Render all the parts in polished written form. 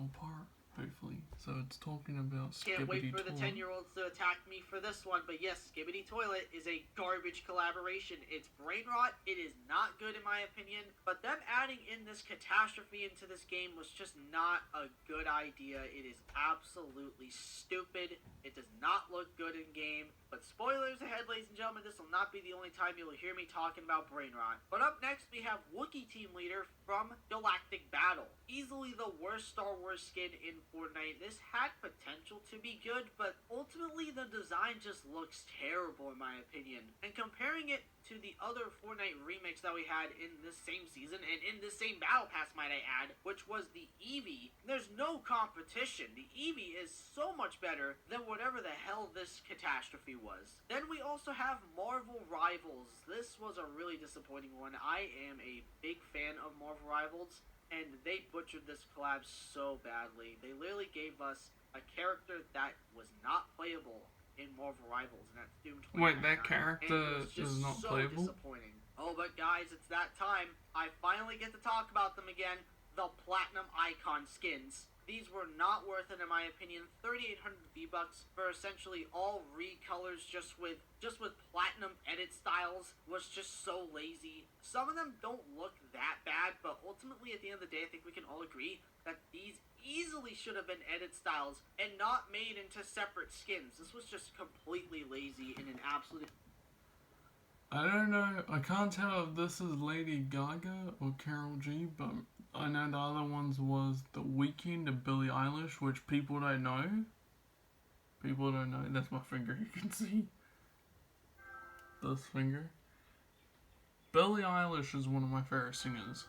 final part, hopefully. So it's talking about Can't wait Skibidi for the Toilet. 10-year-olds to attack me for this one, but yes, Skibidi Toilet is a garbage collaboration. It's brain rot. It is not good in my opinion, but them adding in this catastrophe into this game was just not a good idea. It is absolutely stupid. It does not look good in game. But spoilers ahead, ladies and gentlemen, this will not be the only time you will hear me talking about brain rot. But up next, we have Wookiee team leader from Galactic Battle. Easily the worst Star Wars skin in Fortnite. This had potential to be good, but ultimately the design just looks terrible in my opinion. And comparing it to the other Fortnite remix that we had in this same season, and in this same Battle Pass, might I add, which was the Eevee, there's no competition. The Eevee is so much better than whatever the hell this catastrophe was. Then we also have Marvel Rivals. This was a really disappointing one. I am a big fan of Marvel Rivals, and they butchered this collab so badly. They literally gave us a character that was not playable in Marvel Rivals, and that's Doom 2099. Wait, that character is not so playable? disappointing. Oh, but guys, it's that time. I finally get to talk about them again. The Platinum Icon skins. These were not worth it in my opinion. 3,800 V-Bucks for essentially all recolors just with platinum edit styles was just so lazy. Some of them don't look that bad, but ultimately at the end of the day, I think we can all agree that these easily should have been edit styles and not made into separate skins. This was just completely lazy and an absolute... I don't know. I can't tell if this is Lady Gaga or Karol G, but I know the other ones was The Weeknd and Billie Eilish, which people don't know. People don't know. That's my finger, you can see. This finger. Billie Eilish is one of my favorite singers.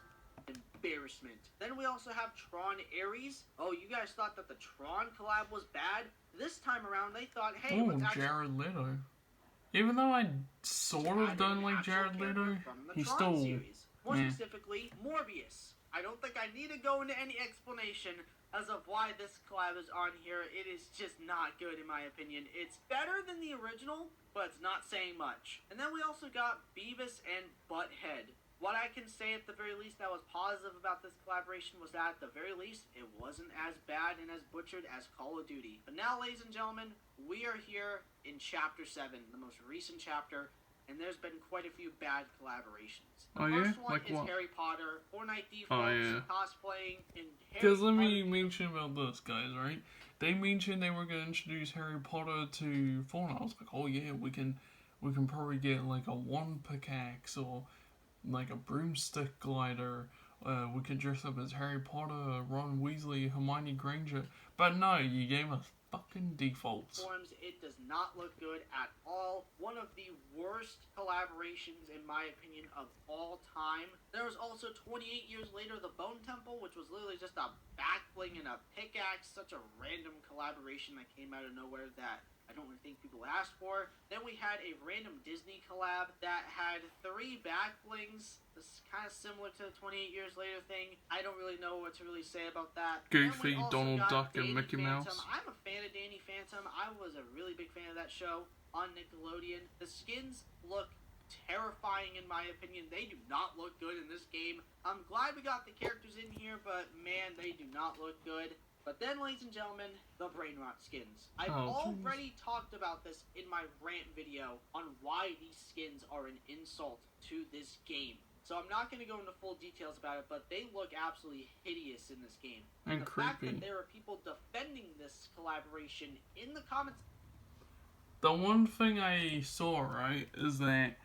Embarrassment. Then we also have Tron Ares. Oh, you guys thought that the Tron collab was bad? This time around, they thought, hey, Oh, let's actually... Jared Leto. Even though I sort of don't like Jared Leto, he's still... series. More specifically, Morbius. I don't think I need to go into any explanation as of why this collab is on here. It is just not good in my opinion. It's better than the original, but it's not saying much. And then we also got Beavis and Butthead. What I can say at the very least that was positive about this collaboration was that at the very least it wasn't as bad and as butchered as Call of Duty. But now, ladies and gentlemen, we are here in Chapter 7, the most recent chapter, and there's been quite a few bad collaborations. The first one is what? Harry Potter, Fortnite defaults, cosplaying, and Harry Potter... Because let me mention about this, guys, right? They mentioned they were going to introduce Harry Potter to Fortnite. I was like, oh yeah, we can probably get like a one pickaxe or like a broomstick glider. We could dress up as Harry Potter, Ron Weasley, Hermione Granger. But no, you gave us fucking defaults. It does not look good at all. One of the worst collaborations, in my opinion, of all time. There was also 28 years later, the Bone Temple, which was literally just a back bling and a pickaxe. Such a random collaboration that came out of nowhere that I don't really think people asked for. Then we had a random Disney collab that had 3 back blings. This is kind of similar to the 28 years later thing. I don't really know what to really say about that. Goofy, Donald Duck, and Mickey Mouse. I'm a fan of Danny Phantom. I was a really big fan of that show on Nickelodeon. The skins look terrifying in my opinion. They do not look good in this game. I'm glad we got the characters in here, but man, they do not look good. But then, ladies and gentlemen, the Brain Rot skins. I've already talked about this in my rant video on why these skins are an insult to this game. So I'm not going to go into full details about it, but they look absolutely hideous in this game. And the creepy. fact that there are people defending this collaboration in the comments... The one thing I saw, right, is that...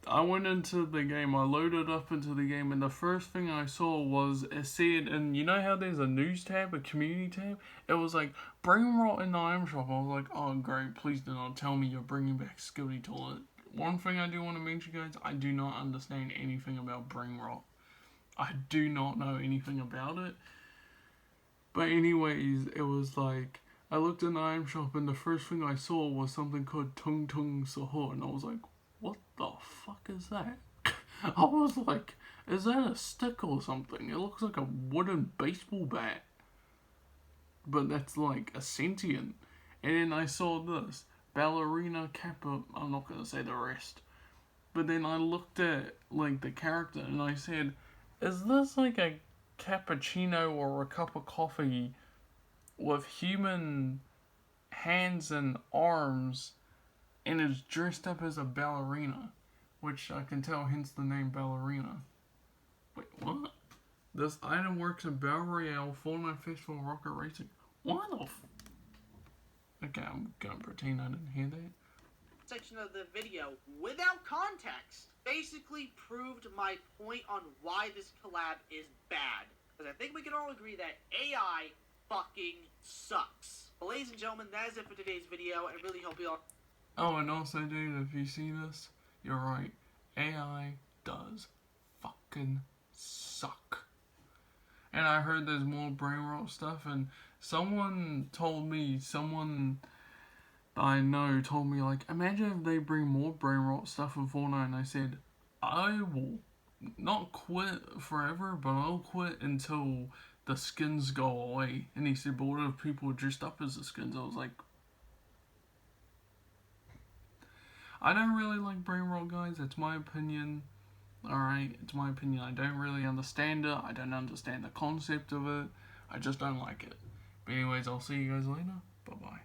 I went into the game, I loaded up into the game, and the first thing I saw was it said, and you know how there's a news tab, a community tab? It was like, Brain Rot in the item shop. I was like, oh great, please do not tell me you're bringing back Skibidi Toilet. One thing I do want to mention, guys, I do not understand anything about Brain Rot. I do not know anything about it. But anyways, it was like, I looked in the item shop, and the first thing I saw was something called Tung Tung Sahur, and I was like, what the fuck is that? I was like, is that a stick or something? It looks like a wooden baseball bat. But that's like a sentient. And then I saw this. Ballerina Kappa. I'm not going to say the rest. But then I looked at like the character and I said, is this like a cappuccino or a cup of coffee with human hands and arms and is dressed up as a ballerina, which I can tell hence the name ballerina. Wait, what? This item works in Battle Royale, Fortnite Festival, Rocket Racing. What the Okay, I'm gonna pretend I didn't hear that. Section of the video, without context, basically proved my point on why this collab is bad. Because I think we can all agree that AI fucking sucks. But ladies and gentlemen, that is it for today's video. I really hope you all... Oh, and also, dude, if you see this, you're right. AI does fucking suck. And I heard there's more brain rot stuff, and someone I know told me, like, imagine if they bring more brain rot stuff in Fortnite, and I said, I will not quit forever, but I'll quit until the skins go away. And he said, but what if people dressed up as the skins? I was like, I don't really like brain rot, guys. It's my opinion. Alright, it's my opinion. I don't really understand it. I don't understand the concept of it. I just don't like it. But anyways, I'll see you guys later. Bye-bye.